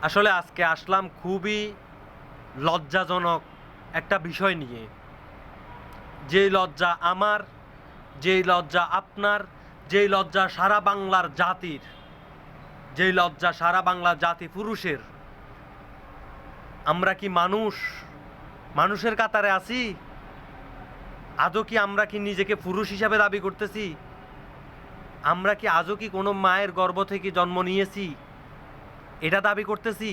আসলে আজকে আসলাম খুবই লজ্জাজনক একটা বিষয় নিয়ে। যেই লজ্জা আমার, যেই লজ্জা আপনার, যেই লজ্জা সারা বাংলার জাতির, যেই লজ্জা সারা বাংলার জাতি পুরুষের। আমরা কি মানুষ? মানুষের কাতারে আছি? আজও কি আমরা কি নিজেকে পুরুষ হিসাবে দাবি করতেছি? আমরা কি আজও কি কোনো মায়ের গর্ভ থেকে জন্ম নিয়েছি এটা দাবি করতেছি?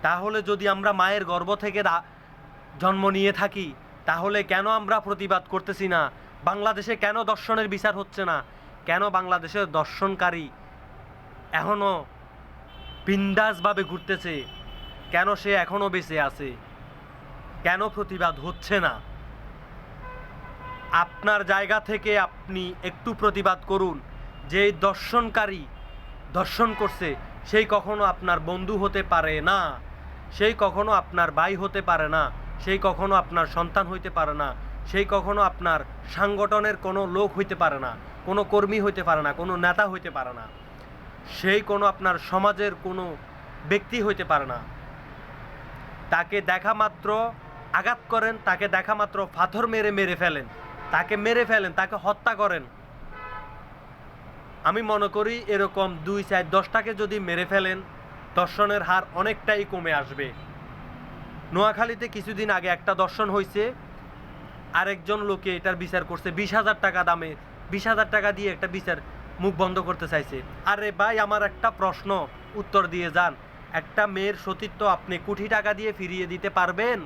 তাহলে যদি আমরা মায়ের গর্ভ থেকে জন্ম নিয়ে থাকি, তাহলে কেন আমরা প্রতিবাদ করতেছি না? বাংলাদেশে কেন দর্শনের বিচার হচ্ছে না? কেন বাংলাদেশের দর্শনকারী এখনও বিন্দাসভাবে ঘুরতেছে? কেন সে এখনও বেঁচে আছে? কেন প্রতিবাদ হচ্ছে না? আপনার জায়গা থেকে আপনি একটু প্রতিবাদ করুন। যে দর্শনকারী দর্শন করছে সেই কখনো আপনার বন্ধু হতে পারে না, সেই কখনো আপনার ভাই হতে পারে না, সেই কখনো আপনার সন্তান হইতে পারে না, সেই কখনো আপনার সাংগঠনের কোনো লোক হইতে পারে না, কোনো কর্মী হইতে পারে না, কোনো নেতা হইতে পারে না, সেই কোনো আপনার সমাজের কোনো ব্যক্তি হইতে পারে না। তাকে দেখা মাত্র আঘাত করেন, তাকে দেখা মাত্র পাথর মেরে মেরে ফেলেন, তাকে মেরে ফেলেন, তাকে হত্যা করেন। আমি মনে করি এরকম 2, 4, 10টাকে যদি মেরে ফেলেন, দর্শনের হার অনেকটাই কমে আসবে। নোয়াখালীতে কিছুদিন আগে একটা দর্শন হয়েছে, আরেকজন লোকে এটার বিচার করছে 20,000 টাকা দামে, 20,000 টাকা দিয়ে একটা বিচার মুখ বন্ধ করতে চাইছে। আরে ভাই, আমার একটা প্রশ্ন, উত্তর দিয়ে যান। একটা মেয়ের সতীত্ব আপনি কোটি টাকা দিয়ে ফিরিয়ে দিতে পারবেন?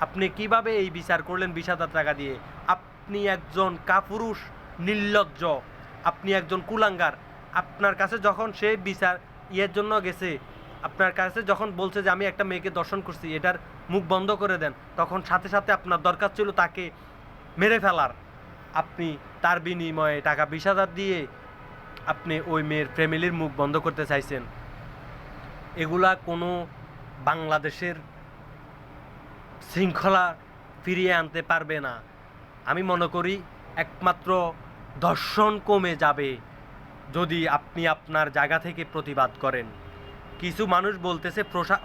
আপনি কিভাবে এই বিচার করলেন 20,000 টাকা দিয়ে? আপনি একজন কাপুরুষ, নির্লজ্জ, আপনি একজন কুলাঙ্গার। আপনার কাছে যখন সে বিচার জন্য গেছে, আপনার কাছে যখন বলছে যে আমি একটা মেয়েকে দর্শন করছি, এটার মুখ বন্ধ করে দেন, তখন সাথে সাথে আপনার দরকার ছিল তাকে মেরে ফেলার। আপনি তার বিনিময়ে টাকা 20,000 দিয়ে আপনি ওই মেয়ের ফ্যামিলির মুখ বন্ধ করতে চাইছেন। এগুলা কোনো বাংলাদেশের শৃঙ্খলা ফিরিয়ে আনতে পারবে না। আমি মনে করি একমাত্র দর্শন কমে যাবে যদি আপনি আপনার জায়গা থেকে প্রতিবাদ করেন। কিছু মানুষ বলতেছে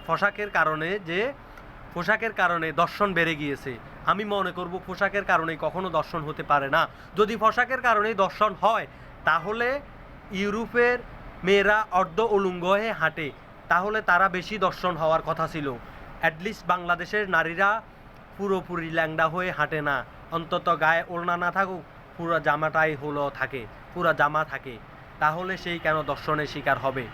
পোশাকের কারণে, যে পোশাকের কারণে দর্শন বেড়ে গিয়েছে। আমি মনে করব পোশাকের কারণেই কখনো দর্শন হতে পারে না। যদি পোশাকের কারণেই দর্শন হয়, তাহলে ইউরোপের মেয়েরা অর্ধ উলঙ্গ হয়ে হাঁটে, তাহলে তারা বেশি দর্শন হওয়ার কথা ছিল। অ্যাটলিস্ট বাংলাদেশের নারীরা পুরোপুরি ল্যাংড়া হয়ে হাঁটে না, অন্তত গায়ে ওড়না না থাকুক, পুরো জামাটাই হলো থাকে, পুরো জামা থাকে, তাহলে সেই কেন দর্শনের শিকার হবে?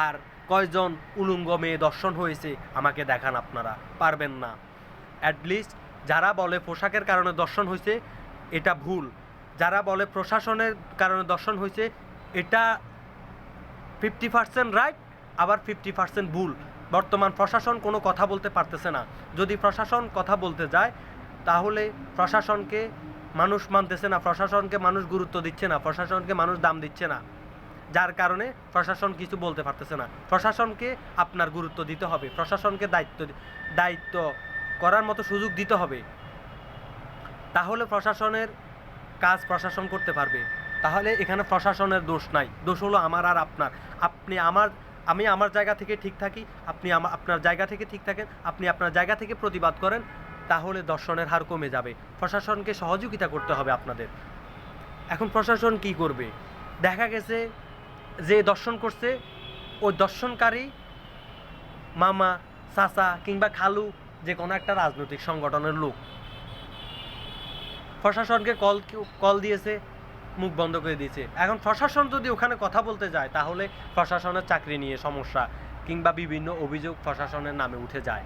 আর কয়জন উলঙ্গ মেয়ে দর্শন হয়েছে আমাকে দেখান, আপনারা পারবেন না। অ্যাটলিস্ট যারা বলে পোশাকের কারণে দর্শন হয়েছে, এটা ভুল। যারা বলে প্রশাসনের কারণে দর্শন হয়েছে, এটা 50% রাইট, আবার 50% ভুল। বর্তমান প্রশাসন কোনো কথা বলতে পারতেছে না। যদি প্রশাসন কথা বলতে যায়, তাহলে প্রশাসনকে মানুষ মানতেছে না, প্রশাসনকে মানুষ গুরুত্ব দিচ্ছে না, প্রশাসনকে মানুষ দাম দিচ্ছে না, যার কারণে প্রশাসন কিছু বলতে পারতেছে না। প্রশাসনকে আপনার গুরুত্ব দিতে হবে, প্রশাসনকে দায়িত্ব করার মতো সুযোগ দিতে হবে, তাহলে প্রশাসনের কাজ প্রশাসন করতে পারবে। তাহলে এখানে প্রশাসনের দোষ নাই, দোষ হলো আমার আর আপনার। আমি আমার জায়গা থেকে ঠিক থাকি, আপনি আপনার জায়গা থেকে ঠিক থাকেন, আপনি আপনার জায়গা থেকে প্রতিবাদ করেন, তাহলে দর্শনের হার কমে যাবে। প্রশাসনকে সহযোগিতা করতে হবে আপনাদের। এখন প্রশাসন কি করবে? দেখা গেছে যে দর্শন করছে, ওই দর্শনকারী মামা, চাচা কিংবা খালু, যে কোনো একটা রাজনৈতিক সংগঠনের লোক। প্রশাসনকে কল দিয়েছে, মুখ বন্ধ করে দিয়েছে। এখন প্রশাসন যদি ওখানে কথা বলতে যায়, তাহলে প্রশাসনের চাকরি নিয়ে সমস্যা কিংবা বিভিন্ন অভিযোগ প্রশাসনের নামে উঠে যায়।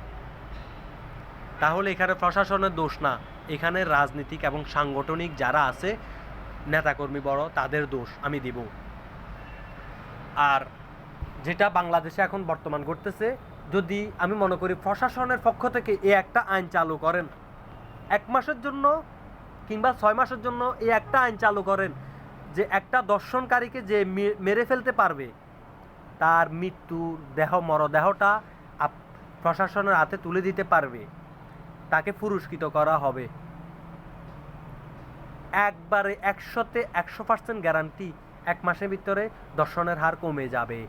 তাহলে এখানে প্রশাসনের দোষ না, এখানে রাজনীতিক এবং সাংগঠনিক যারা আছে, নেতাকর্মী বড়, তাদের দোষ আমি দিব। আর যেটা বাংলাদেশে এখন বর্তমান ঘটতেছে, যদি আমি মনে করি প্রশাসনের পক্ষ থেকে এই একটা আইন চালু করেন, 1 মাসের জন্য কিংবা 6 মাসের জন্য এই একটা আইন চালু করেন, যে একটা দর্শনকারীকে যে মেরে ফেলতে পারবে, তার মৃত্যুর মরদেহটা প্রশাসনের হাতে তুলে দিতে পারবে, তাকে পুরস্কৃত করা হবে। একবারে 100তে 100% গ্যারান্টি 1 মাসের ভিতরে দর্শনের হার কমে যাবে।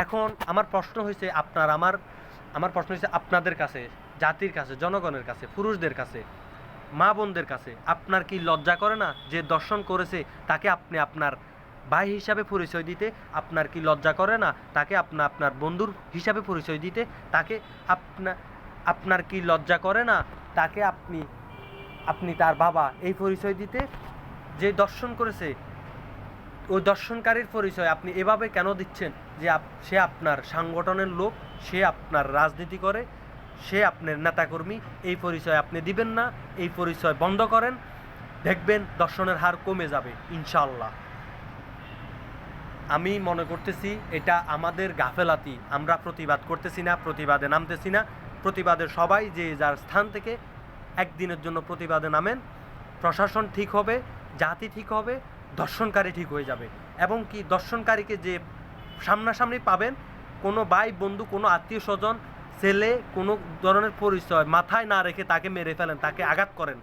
এখন আমার প্রশ্ন হয়েছে আমার প্রশ্ন হয়েছে আপনাদের কাছে, জাতির কাছে, জনগণের কাছে, পুরুষদের কাছে, মা বোনদের কাছে, আপনার কি লজ্জা করে না যে দর্শন করেছে তাকে আপনি আপনার ভাই হিসাবে পরিচয় দিতে? আপনার কি লজ্জা করে না তাকে আপনার বন্ধুর হিসাবে পরিচয় দিতে? তাকে আপনার কি লজ্জা করে না তাকে আপনি তার বাবা এই পরিচয় দিতে? যে দর্শন করেছে ওই দর্শনকারীর পরিচয় আপনি এভাবে কেন দিচ্ছেন যে সে আপনার সাংগঠনের লোক, সে আপনার রাজনীতি করে, সে আপনার নেতাকর্মী? এই পরিচয় আপনি দিবেন না। এই পরিচয় বন্ধ করেন, দেখবেন দর্শনের হার কমে যাবে ইনশাআল্লাহ। আমি মনে করতেছি এটা আমাদের গাফেলাতি, আমরা প্রতিবাদ করতেছি না, প্রতিবাদে নামতেছি না। প্রতিবাদের সবাই যে যার স্থান থেকে একদিনের জন্য প্রতিবাদে নামেন, প্রশাসন ঠিক হবে, জাতি ঠিক হবে, দর্শনকারী ঠিক হয়ে যাবে। এবং কি দর্শনকারীকে যে সামনাসামনি পাবেন, কোনো ভাই বন্ধু, কোনো আত্মীয় স্বজন, ছেলে, কোনো ধরনের পরিচয় মাথায় না রেখে তাকে মেরে ফেলেন, তাকে আঘাত করেন।